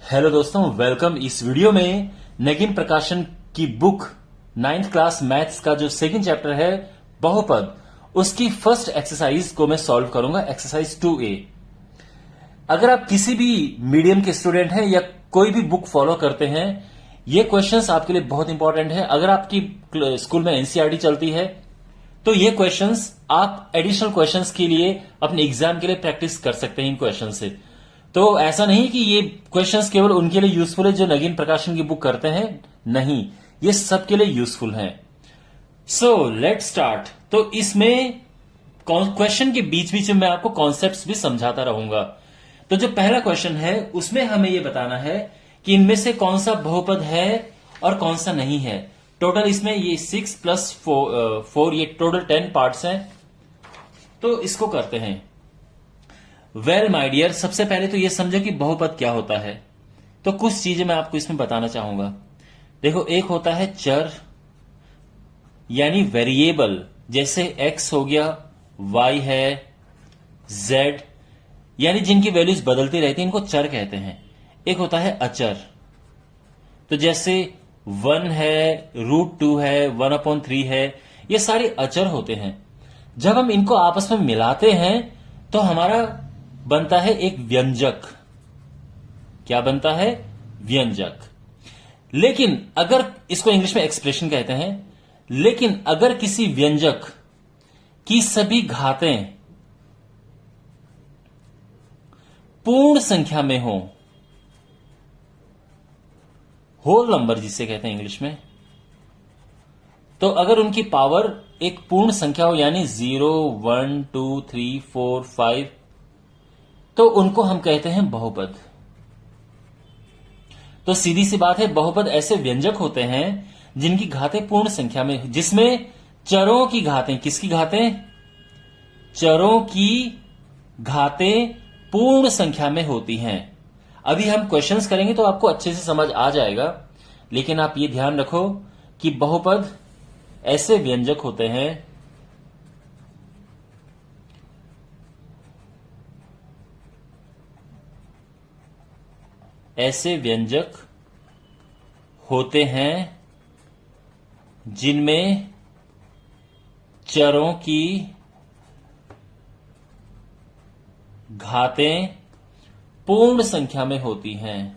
Hello दोस्तों, welcome. इस video में नगीन प्रकाशन की बुक 9th क्लास मैथ्स का जो सेकंड चैप्टर है बहुपद, उसकी फर्स्ट एक्सरसाइज को मैं सॉल्व करूंगा, एक्सरसाइज 2A। अगर आप किसी भी मीडियम के स्टूडेंट हैं या कोई भी बुक फॉलो करते हैं, ये क्वेश्चंस आपके लिए बहुत इंपॉर्टेंट है। अगर आपकी स्कूल में एनसीईआरटी चलती है तो ये क्वेश्चंस आप एडिशनल क्वेश्चंस के लिए अपने एग्जाम के लिए प्रैक्टिस कर सकते हैं इन क्वेश्चन से। तो ऐसा नहीं कि ये क्वेश्चंस केवल उनके लिए यूजफुल है जो नगीन प्रकाशन की बुक करते हैं, नहीं, ये सबके लिए यूजफुल है। So let start. तो इसमें क्वेश्चन के बीच बीच में मैं आपको कॉन्सेप्ट्स भी समझाता रहूंगा। तो जो पहला क्वेश्चन है उसमें हमें यह बताना है कि इनमें से कौन सा बहुपद है और कौन सा नहीं है। टोटल इसमें ये 6 प्लस 4 ये टोटल 10 पार्ट्स हैं। तो इसको करते हैं। वेल माय डियर, सबसे पहले तो ये समझो कि बहुपद क्या होता है। तो कुछ चीजें मैं आपको इसमें बताना चाहूंगा। देखो, एक होता है चर यानी वेरिएबल, जैसे x हो गया, y है, z, यानी जिनकी वैल्यूज बदलती रहती हैं, इनको चर कहते हैं। एक होता है अचर, तो जैसे 1 है, √2 है, 1/3 है, ये सारे अचर होते हैं। जब हम इनको आपस में मिलाते हैं तो हमारा बनता है एक व्यंजक। क्या बनता है? व्यंजक। लेकिन अगर इसको इंग्लिश में एक्सप्रेशन कहते हैं, लेकिन अगर किसी व्यंजक की सभी घातें पूर्ण संख्या में हो, होल नंबर जिसे कहते हैं इंग्लिश में, तो अगर उनकी पावर एक पूर्ण संख्या हो यानी 0, 1, 2, 3, 4, 5, तो उनको हम कहते हैं बहुपद। तो सीधी सी बात है, बहुपद ऐसे व्यंजक होते हैं जिनकी घातें पूर्ण संख्या में, जिसमें चरों की घातें, किसकी घातें? चरों की घातें पूर्ण संख्या में होती हैं। अभी हम क्वेश्चंस करेंगे तो आपको अच्छे से समझ आ जाएगा, लेकिन आप ये ध्यान रखो कि बहुपद ऐसे व्यंजक होते हैं जिनमें चरों की घातें पूर्ण संख्या में होती हैं,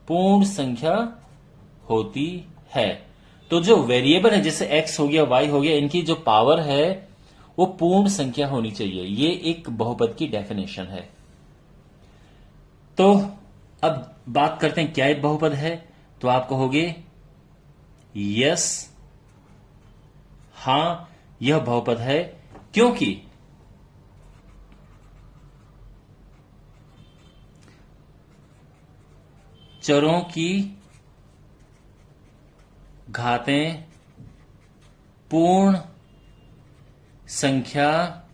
पूर्ण संख्या होती है। तो जो वेरिएबल है, जैसे x हो गया, y हो गया, इनकी जो पावर है वो पूर्ण संख्या होनी चाहिए। ये एक बहुपद की डेफिनेशन है। तो अब बात करते हैं क्या एक बहुपद है। तो आप कहोगे यस, हां, यह बहुपद है, क्योंकि चरों की घातें पूर्ण संख्या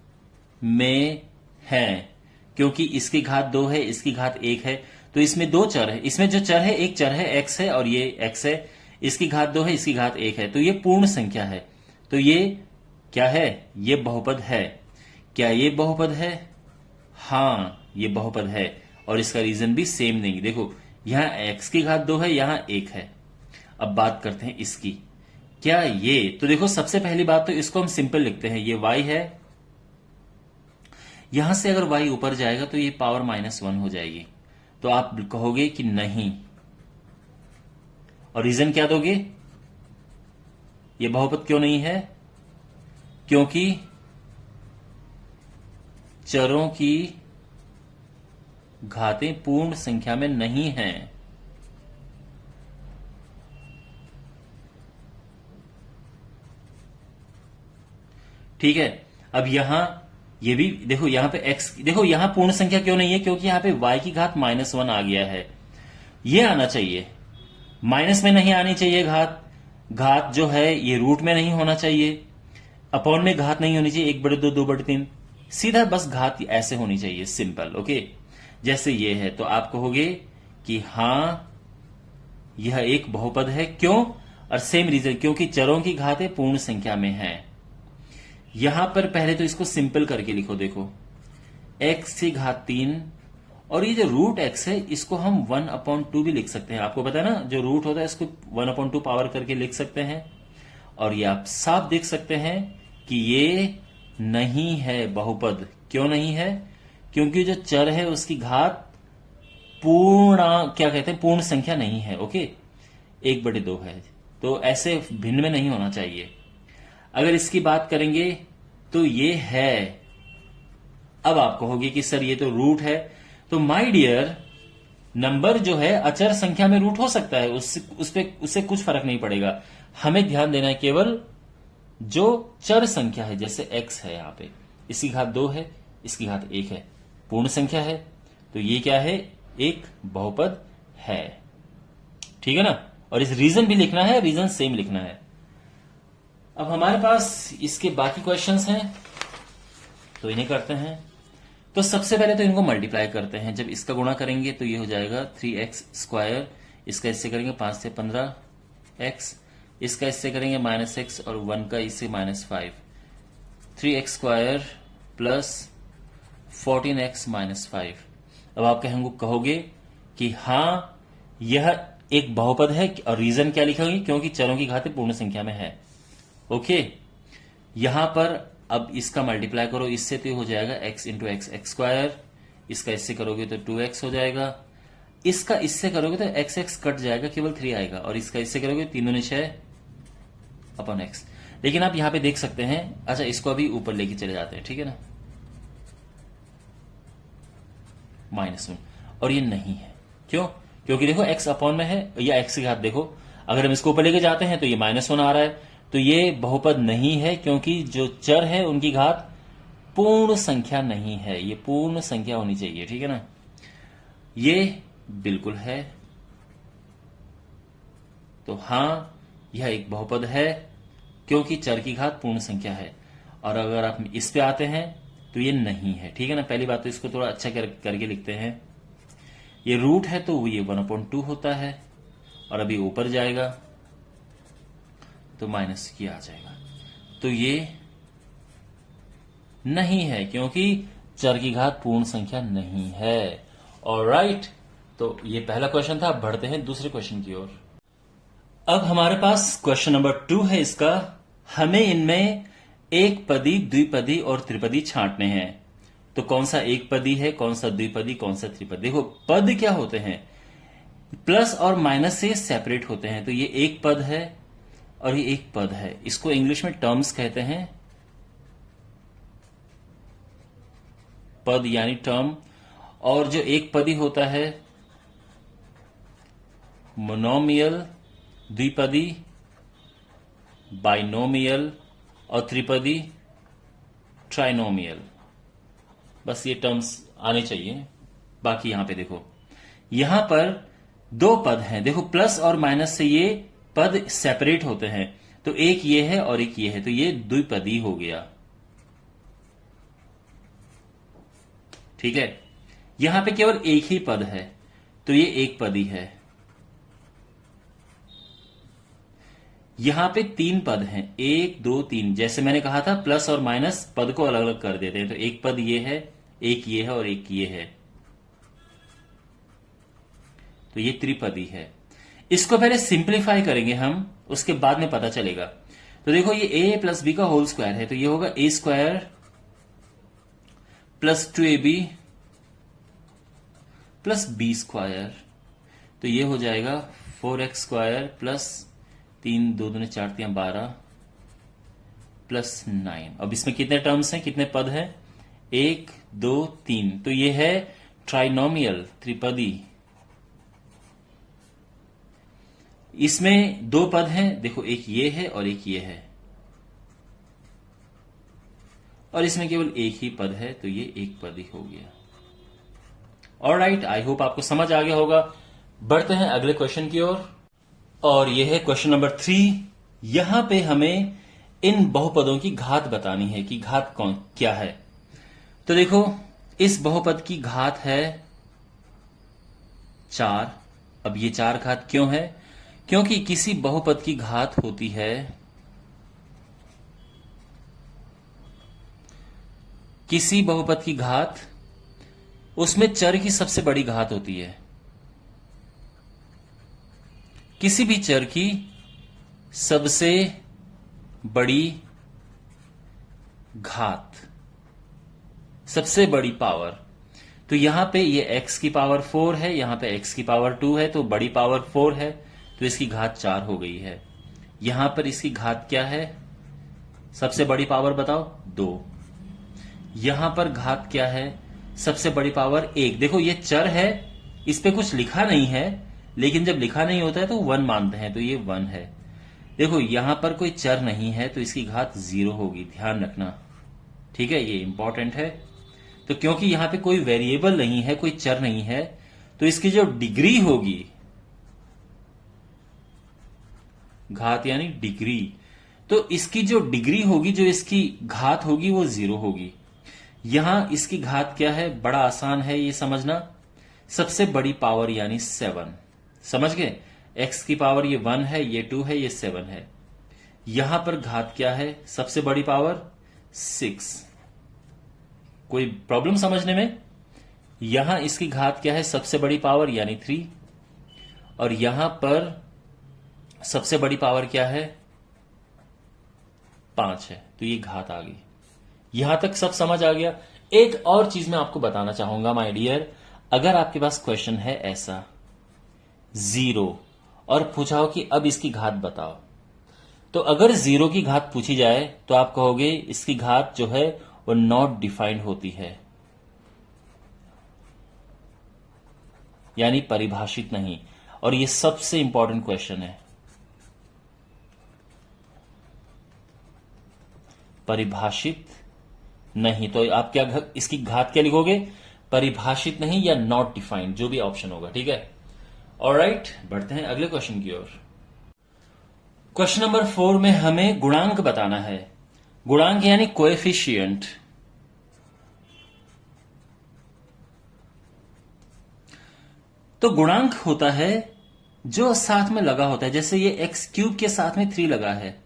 में हैं। क्योंकि इसकी घात 2 है, इसकी घात 1 है, तो इसमें 2 चर है। इसमें जो चर है, एक चर है x है और ये x है, इसकी घात 2 है, इसकी घात 1 है, तो ये पूर्ण संख्या है। तो ये क्या है? ये बहुपद है। क्या ये बहुपद है? हां, ये बहुपद है। और इसका रीजन भी सेम नहीं। देखो, यहां x की घात 2 है, यहां 1 है। अब बात करते हैं इसकी। क्या ये, तो देखो, सबसे पहली बात तो इसको हम सिंपल लिखते हैं। ये y है, यहां से अगर y ऊपर जाएगा तो ये पावर -1 हो जाएगी। तो आप कहोगे कि नहीं, और रीजन क्या दोगे? ये बहुपद क्यों नहीं है? क्योंकि चरों की घातें पूर्ण संख्या में नहीं हैं। ठीक है। अब यहां ये भी देखो, यहां पे x, देखो यहां पूर्ण संख्या क्यों नहीं है? क्योंकि यहां पे y की घात -1 आ गया है। ये आना चाहिए, माइनस में नहीं आनी चाहिए घात। घात जो है ये रूट में नहीं होना चाहिए, अपॉन में घात नहीं होनी चाहिए 1/2, 2/3, सीधा बस घात ऐसे होनी चाहिए, सिंपल। ओके, जैसे ये है। तो आप कहोगे कि हां, यह एक बहुपद है। क्यों? और सेम रीजन, क्योंकि चरों की घातें पूर्ण संख्या में है। यहां पर पहले तो इसको सिंपल करके लिखो। देखो, x की घात 3 और ये जो रूट एक्स है इसको हम 1/2 भी लिख सकते हैं। आपको पता है ना, जो रूट होता है इसको 1/2 पावर करके लिख सकते हैं। और ये आप साफ देख सकते हैं कि ये नहीं है बहुपद। क्यों नहीं है? क्योंकि जो चर है उसकी घात क्या कहते हैं, पूर्ण संख्या नहीं है। ओके, 1/2 है, तो ऐसे भिन्न में नहीं होना चाहिए। अगर इसकी बात करेंगे तो ये है। अब आप कहोगे कि सर ये तो रूट है। तो माय डियर, नंबर जो है अचर संख्या में रूट हो सकता है, उससे कुछ फर्क नहीं पड़ेगा। हमें ध्यान देना है केवल जो चर संख्या है, जैसे x है, यहां पे इसकी घात 2 है, इसकी घात 1 है, पूर्ण संख्या है, तो ये क्या है? एक बहुपद है। ठीक है ना? और इस रीजन भी लिखना है, रीजन सेम लिखना है। अब हमारे पास इसके बाकी क्वेश्चंस हैं, तो इन्हें करते हैं। तो सबसे पहले तो इनको मल्टीप्लाई करते हैं। जब इसका गुणा करेंगे तो ये हो जाएगा 3x²। इसका इससे करेंगे 5 से 15x, इसका इससे करेंगे -x, और 1 का इससे -5। 3x² plus 14x -5। अब आप कहोगे कि हाँ यह एक बहुपद है, और रीजन क्या लिखोगे? क्योंकि चरों की घातें पूर्ण संख्या में है। ओके, यहां पर अब इसका मल्टीप्लाई करो इससे, तो हो जाएगा x इंटू एक्स x²। इसका इससे करोगे तो 2x हो जाएगा। इसका इससे करोगे तो x कट जाएगा, केवल 3 आएगा। और इसका इससे करोगे 3 दूनी 6/x। लेकिन आप यहां पे देख सकते हैं, अच्छा इसको अभी ऊपर लेके चले जाते हैं, ठीक है ना, -1। और ये नहीं है। क्यों? क्योंकि देखो x अपॉन में है, या x की घात देखो, अगर हम इसको ऊपर लेके जाते हैं तो ये -1 आ रहा है, तो ये बहुपद नहीं है, क्योंकि जो चर है उनकी घात पूर्ण संख्या नहीं है। ये पूर्ण संख्या होनी चाहिए, ठीक है ना। ये बिल्कुल है। तो हां, यह एक बहुपद है, क्योंकि चर की घात पूर्ण संख्या है। और अगर आप इस पे आते हैं तो ये नहीं है, ठीक है ना। पहली बात तो इसको थोड़ा अच्छा करके लिखते हैं। ये रूट है तो ये 1/2 होता है, और अभी ऊपर जाएगा तो माइनस किया आ जाएगा। तो ये नहीं है, क्योंकि चर की घात पूर्ण संख्या नहीं है। ऑलराइट, तो ये पहला क्वेश्चन था। अब बढ़ते हैं दूसरे क्वेश्चन की ओर। अब हमारे पास क्वेश्चन नंबर 2 है इसका। हमें इनमें एक पदी, द्विपदी और त्रिपदी छांटने हैं। तो कौन सा एक पदी है, कौन सा द्विपदी, कौन सा त्रिपदी? देखो, पद क्या होते हैं? प्लस और माइनस से सेपरेट होते हैं। तो ये एक पद है और ये एक पद है। इसको इंग्लिश में टर्म्स कहते हैं, पद यानी टर्म। और जो एक पदी होता है मोनोमियल, द्विपदी बाइनोमियल, और त्रिपदी ट्राइनोमियल। बस ये टर्म्स आने चाहिए। बाकी यहां पे देखो, यहां पर 2 पद हैं। देखो, प्लस और माइनस से ये पद सेपरेट होते हैं। तो एक ये है और एक ये है, तो ये द्विपदी हो गया, ठीक है। यहां पे केवल एक ही पद है, तो ये एक पदी है। यहां पे 3 पद हैं, 1 2 3। जैसे मैंने कहा था, प्लस और माइनस पद को अलग अलग कर देते हैं। तो एक पद ये है, एक ये है, और एक ये है, तो ये त्रिपदी है। इसको पहले सिंप्लीफाई करेंगे हम, उसके बाद में पता चलेगा। तो देखो, ये a प्लस बी का होल स्क्वायर है, तो ये होगा a² plus 2ab plus b²। तो ये हो जाएगा 4x² प्लस 3 2 दूनी 4 3 12 प्लस 9। अब इसमें कितने टर्म्स हैं, कितने पद हैं? 1 2 3। तो ये है ट्राइनोमियल, त्रिपदी। इसमें 2 पद हैं। देखो, एक ये है और एक ये है, और इसमें केवल एक ही पद है, तो ये एक पद ही हो गया। ऑलराइट, आई होप आपको समझ आ गया होगा। बढ़ते हैं अगले क्वेश्चन की ओर, और यह है क्वेश्चन नंबर 3। यहां पे हमें इन बहुपदों की घात बतानी है कि घात क्या है। तो देखो, इस बहुपद की घात है 4। अब ये 4 घात क्यों है? क्योंकि किसी बहुपद की घात होती है, किसी बहुपद की घात उसमें चर की सबसे बड़ी घात होती है। किसी भी चर की सबसे बड़ी घात, सबसे बड़ी पावर। तो यहां पे ये x की पावर 4 है, यहां पे x की पावर 2 है, तो बड़ी पावर 4 है, तो इसकी घात 4 हो गई है। यहां पर इसकी घात क्या है, सबसे बड़ी पावर बताओ, 2। यहां पर घात क्या है, सबसे बड़ी पावर 1। देखो ये चर है, इस पे कुछ लिखा नहीं है, लेकिन जब लिखा नहीं होता है तो 1 मानते हैं, तो ये 1 है। देखो यहां पर कोई चर नहीं है, तो इसकी घात 0 होगी, ध्यान रखना, ठीक है, ये इंपॉर्टेंट है। तो क्योंकि यहां पे कोई वेरिएबल नहीं है, कोई चर नहीं है, तो इसकी जो डिग्री होगी, घात यानी डिग्री, तो इसकी जो डिग्री होगी, जो इसकी घात होगी, वो 0 होगी। यहां इसकी घात क्या है, बड़ा आसान है ये समझना, सबसे बड़ी पावर यानी 7। समझ गए, x की पावर ये 1 है, ये 2 है, ये 7 है। यहां पर घात क्या है, सबसे बड़ी पावर 6। कोई प्रॉब्लम समझने में? यहां इसकी घात क्या है, सबसे बड़ी पावर यानी 3, और यहां पर सबसे बड़ी पावर क्या है, 5 है, तो ये घात आ गई। यहां तक सब समझ आ गया। एक और चीज मैं आपको बताना चाहूंगा माय डियर, अगर आपके पास क्वेश्चन है ऐसा 0 और पूछा हो कि अब इसकी घात बताओ, तो अगर 0 की घात पूछी जाए तो आप कहोगे इसकी घात जो है वो नॉट डिफाइंड होती है, यानी परिभाषित नहीं। और ये सबसे इंपॉर्टेंट क्वेश्चन है, परिभाषित नहीं। तो आप क्या इसकी घात क्या लिखोगे, परिभाषित नहीं या नॉट डिफाइंड, जो भी ऑप्शन होगा, ठीक है। ऑलराइट, बढ़ते हैं अगले क्वेश्चन की ओर। क्वेश्चन नंबर 4 में हमें गुणांक बताना है। गुणांक यानी कोएफिशिएंट। तो गुणांक होता है जो साथ में लगा होता है, जैसे ये एक्स क्यूब के साथ में 3 लगा है,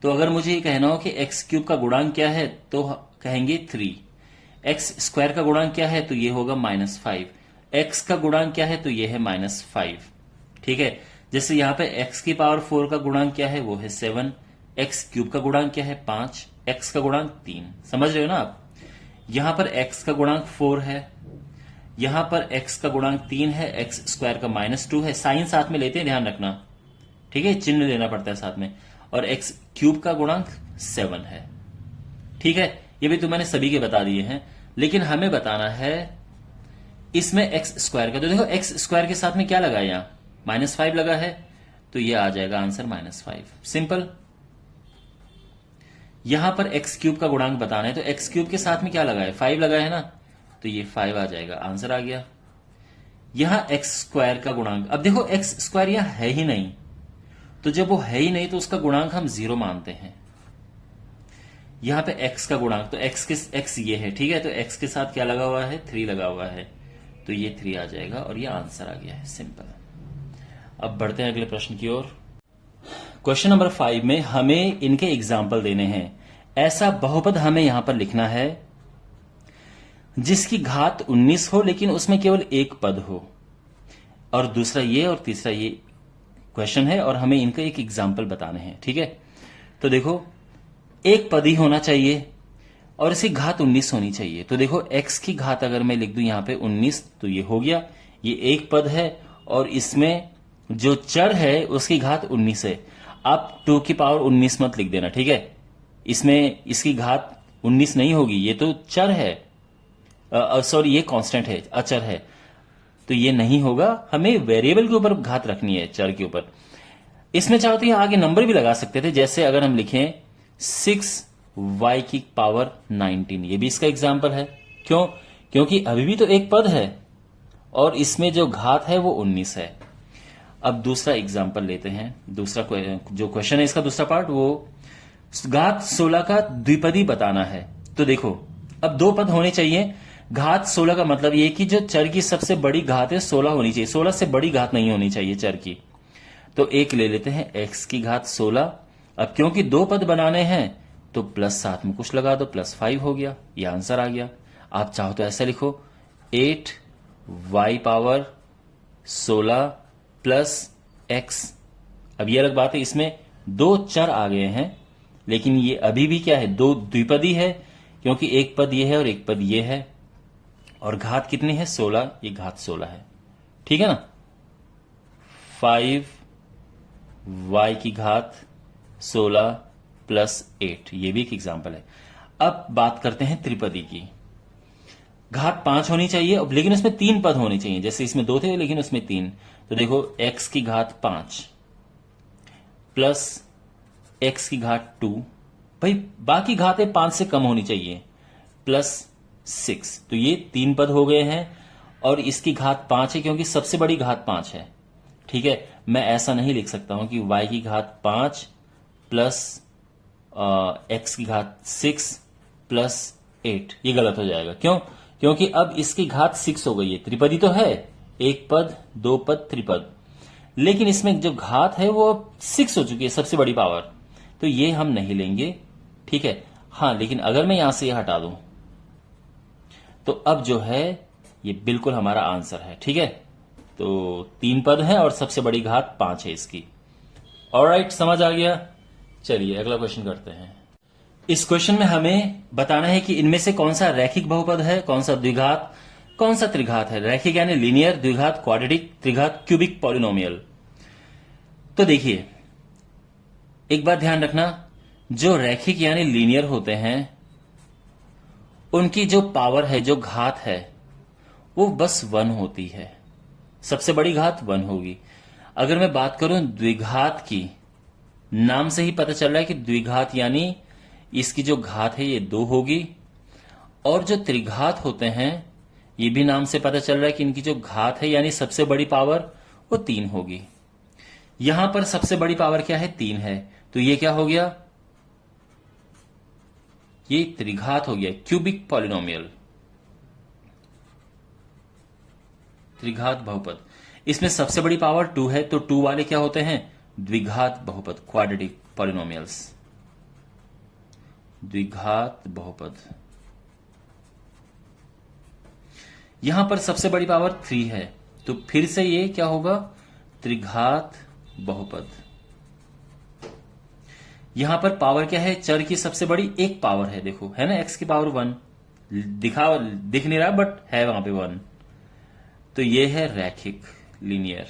तो अगर मुझे ये कहना हो कि एक्स क्यूब का गुणांक क्या है, तो कहेंगे 3। एक्स स्क्वायर का गुणांक क्या है, तो ये होगा -5। एक्स का गुणांक क्या है, तो ये है -5, ठीक है। जैसे यहां पे एक्स की पावर 4 का गुणांक क्या है, वो है 7। एक्स क्यूब का गुणांक क्या है, 5। एक्स का गुणांक 3। समझ रहे हो ना आप? यहां पर एक्स का गुणांक 4 है, यहां पर एक्स का गुणांक 3 है, एक्स स्क्वायर का -2 है, साइन साथ में लेते हैं, ध्यान रखना, ठीक है, चिन्ह लेना पड़ता है साथ में। और एक्स क्यूब का गुणांक 7 है, ठीक है। ये भी तो मैंने सभी के बता दिए हैं, लेकिन हमें बताना है इसमें एक्स स्क्वायर का। तो देखो एक्स स्क्वायर के साथ में क्या लगा है, यहां -5 लगा है, तो ये आ जाएगा आंसर -5, सिंपल। यहां पर एक्स क्यूब का गुणांक बताना है, तो एक्स क्यूब के साथ में क्या लगा है, 5 लगा है ना, तो ये 5 आ जाएगा, आंसर आ गया। यहां एक्स स्क्वायर का गुणांक, अब देखो एक्स स्क्वायर यहां है ही नहीं, तो जब वो है ही नहीं तो उसका गुणांक हम 0 मानते हैं। यहां पे x का गुणांक, तो x ये है, ठीक है, तो x के साथ क्या लगा हुआ है, 3 लगा हुआ है, तो ये 3 आ जाएगा और ये आंसर आ गया है, सिंपल। अब बढ़ते हैं अगले प्रश्न की ओर। क्वेश्चन नंबर 5 में हमें इनके एग्जाम्पल देने हैं। ऐसा बहुपद हमें यहां पर लिखना है जिसकी घात 19 हो, लेकिन उसमें केवल एक पद हो, और दूसरा ये और तीसरा ये क्वेश्चन है, और हमें इनका एक एग्जाम्पल बताने हैं, ठीक है। तो देखो एक पद ही होना चाहिए और इसकी घात 19 होनी चाहिए। तो देखो x की घात अगर मैं लिख दूं यहां पे 19, तो ये हो गया, ये एक पद है, और इसमें जो चर है उसकी घात 19 है। आप 2 की पावर 19 मत लिख देना, ठीक है, इसमें इसकी घात 19 नहीं होगी, ये तो चर है, सॉरी ये कांस्टेंट है, अचर है, तो ये नहीं होगा। हमें वेरिएबल के ऊपर घात रखनी है, चर के ऊपर। इसमें चाहो तो आगे नंबर भी लगा सकते थे, जैसे अगर हम लिखें 6y की पावर 19, ये भी इसका एग्जाम्पल है। क्यों? क्योंकि अभी भी तो एक पद है और इसमें जो घात है वो 19 है। अब दूसरा एग्जाम्पल लेते हैं, दूसरा जो क्वेश्चन है इसका दूसरा पार्ट, वो घात 16 का द्विपदी बताना है। तो देखो अब 2 पद होने चाहिए। घात 16 का मतलब ये कि जो चर की सबसे बड़ी घात है 16 होनी चाहिए, 16 से बड़ी घात नहीं होनी चाहिए चर की। तो एक ले लेते हैं x की घात 16। अब क्योंकि 2 पद बनाने हैं तो प्लस साथ में कुछ लगा दो, +5 हो गया, ये आंसर आ गया। आप चाहो तो ऐसा लिखो 8 y पावर 16 प्लस x। अब ये अलग बात है, इसमें दो चर आ गए हैं, लेकिन ये अभी भी क्या है, दो द्विपदी है, क्योंकि एक पद ये है और एक पद ये है, और घात कितनी है 16, ये घात 16 है। ठीक है ना। 5y की घात 16 प्लस 8, ये भी एक एग्जाम्पल है। अब बात करते हैं त्रिपदी की। घात 5 होनी चाहिए, अब लेकिन उसमें 3 पद होने चाहिए, जैसे इसमें 2 थे लेकिन उसमें 3। तो देखो x की घात 5 प्लस x की घात 2, भाई बाकी घातें 5 से कम होनी चाहिए, प्लस 6। तो ये 3 पद हो गए हैं, और इसकी घात 5 है क्योंकि सबसे बड़ी घात 5 है। ठीक है, मैं ऐसा नहीं लिख सकता हूं कि y की घात 5 प्लस x की घात 6 प्लस 8, ये गलत हो जाएगा। क्यों? क्योंकि अब इसकी घात 6 हो गई है। त्रिपदी तो है, एक पद दो पद त्रिपद, लेकिन इसमें जो घात है वो अब 6 हो चुकी है, सबसे बड़ी पावर, तो ये हम नहीं लेंगे। ठीक है, हाँ, लेकिन अगर मैं यहां से ये हटा दूं तो अब जो है ये बिल्कुल हमारा आंसर है। ठीक है, तो 3 पद है और सबसे बड़ी घात 5 है इसकी। ऑलराइट, समझ आ गया। चलिए अगला क्वेश्चन करते हैं। इस क्वेश्चन में हमें बताना है कि इनमें से कौन सा रैखिक बहुपद है, कौन सा द्विघात, कौन सा त्रिघात है। रैखिक यानी लीनियर, द्विघात क्वाड्रेटिक, त्रिघात क्यूबिक पॉलिनोमियल। तो देखिए, एक बात ध्यान रखना, जो रैखिक यानी लीनियर होते हैं उनकी जो पावर है, जो घात है, वो बस 1 होती है, सबसे बड़ी घात 1 होगी। अगर मैं बात करूं द्विघात की, नाम से ही पता चल रहा है कि द्विघात यानी इसकी जो घात है ये 2 होगी, और जो त्रिघात होते हैं ये भी नाम से पता चल रहा है कि इनकी जो घात है यानी सबसे बड़ी पावर वो 3 होगी। यहां पर सबसे बड़ी पावर क्या है, 3 है, तो ये क्या हो गया, ये त्रिघात हो गया, क्यूबिक पॉलिनोमियल, त्रिघात बहुपद। इसमें सबसे बड़ी पावर 2 है, तो 2 वाले क्या होते हैं, द्विघात बहुपद, क्वाड्रेटिक पॉलिनोमियल्स, द्विघात बहुपद। यहां पर सबसे बड़ी पावर 3 है, तो फिर से ये क्या होगा, त्रिघात बहुपद। यहां पर पावर क्या है, चर की सबसे बड़ी एक पावर है, देखो है ना, x की पावर 1, दिख नहीं रहा बट है वहां पे 1, तो ये है रैखिक, लीनियर।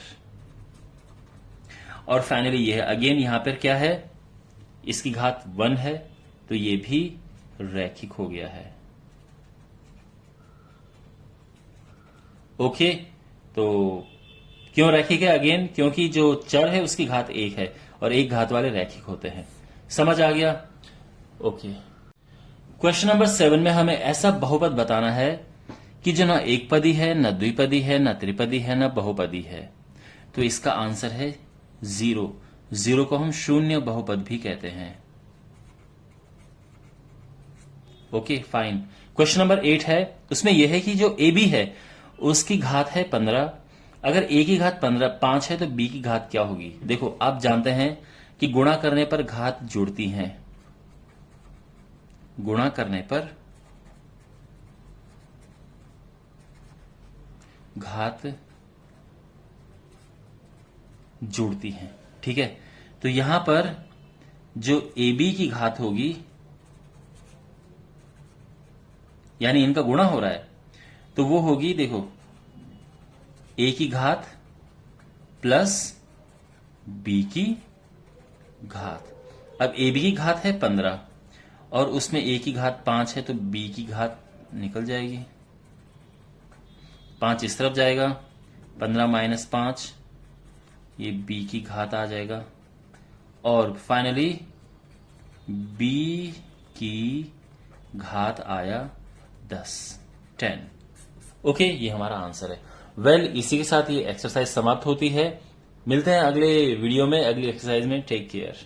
और फाइनली ये है, अगेन यहां पर क्या है, इसकी घात 1 है, तो ये भी रैखिक हो गया है। ओके, तो क्यों रैखिक है, अगेन क्योंकि जो चर है उसकी घात 1 है, और एक घात वाले रैखिक होते हैं। समझ आ गया। ओके, क्वेश्चन नंबर 7 में हमें ऐसा बहुपद बताना है कि जो ना एक पदी है, ना द्विपदी है, ना त्रिपदी है, ना बहुपदी है। तो इसका आंसर है 0। 0 को हम शून्य बहुपद भी कहते हैं। Okay fine. क्वेश्चन नंबर 8 है, उसमें यह है कि जो ए बी है उसकी घात है 15। अगर ए की घात 5 है तो बी की घात क्या होगी। देखो, आप जानते हैं कि गुणा करने पर घात जुड़ती हैं, गुणा करने पर घात जुड़ती हैं। ठीक है, तो यहां पर जो ए बी की घात होगी, यानी इनका गुणा हो रहा है, तो वो होगी, देखो, ए की घात प्लस बी की घात। अब ए बी की घात है 15 और उसमें ए की घात 5 है, तो बी की घात निकल जाएगी, 5 इस तरफ जाएगा, 15 माइनस 5, ये बी की घात आ जाएगा, और फाइनली बी की घात आया 10। ओके, ये हमारा आंसर है। वेल, इसी के साथ ये एक्सरसाइज समाप्त होती है। मिलते हैं अगले वीडियो में, अगली एक्सरसाइज में। Take care.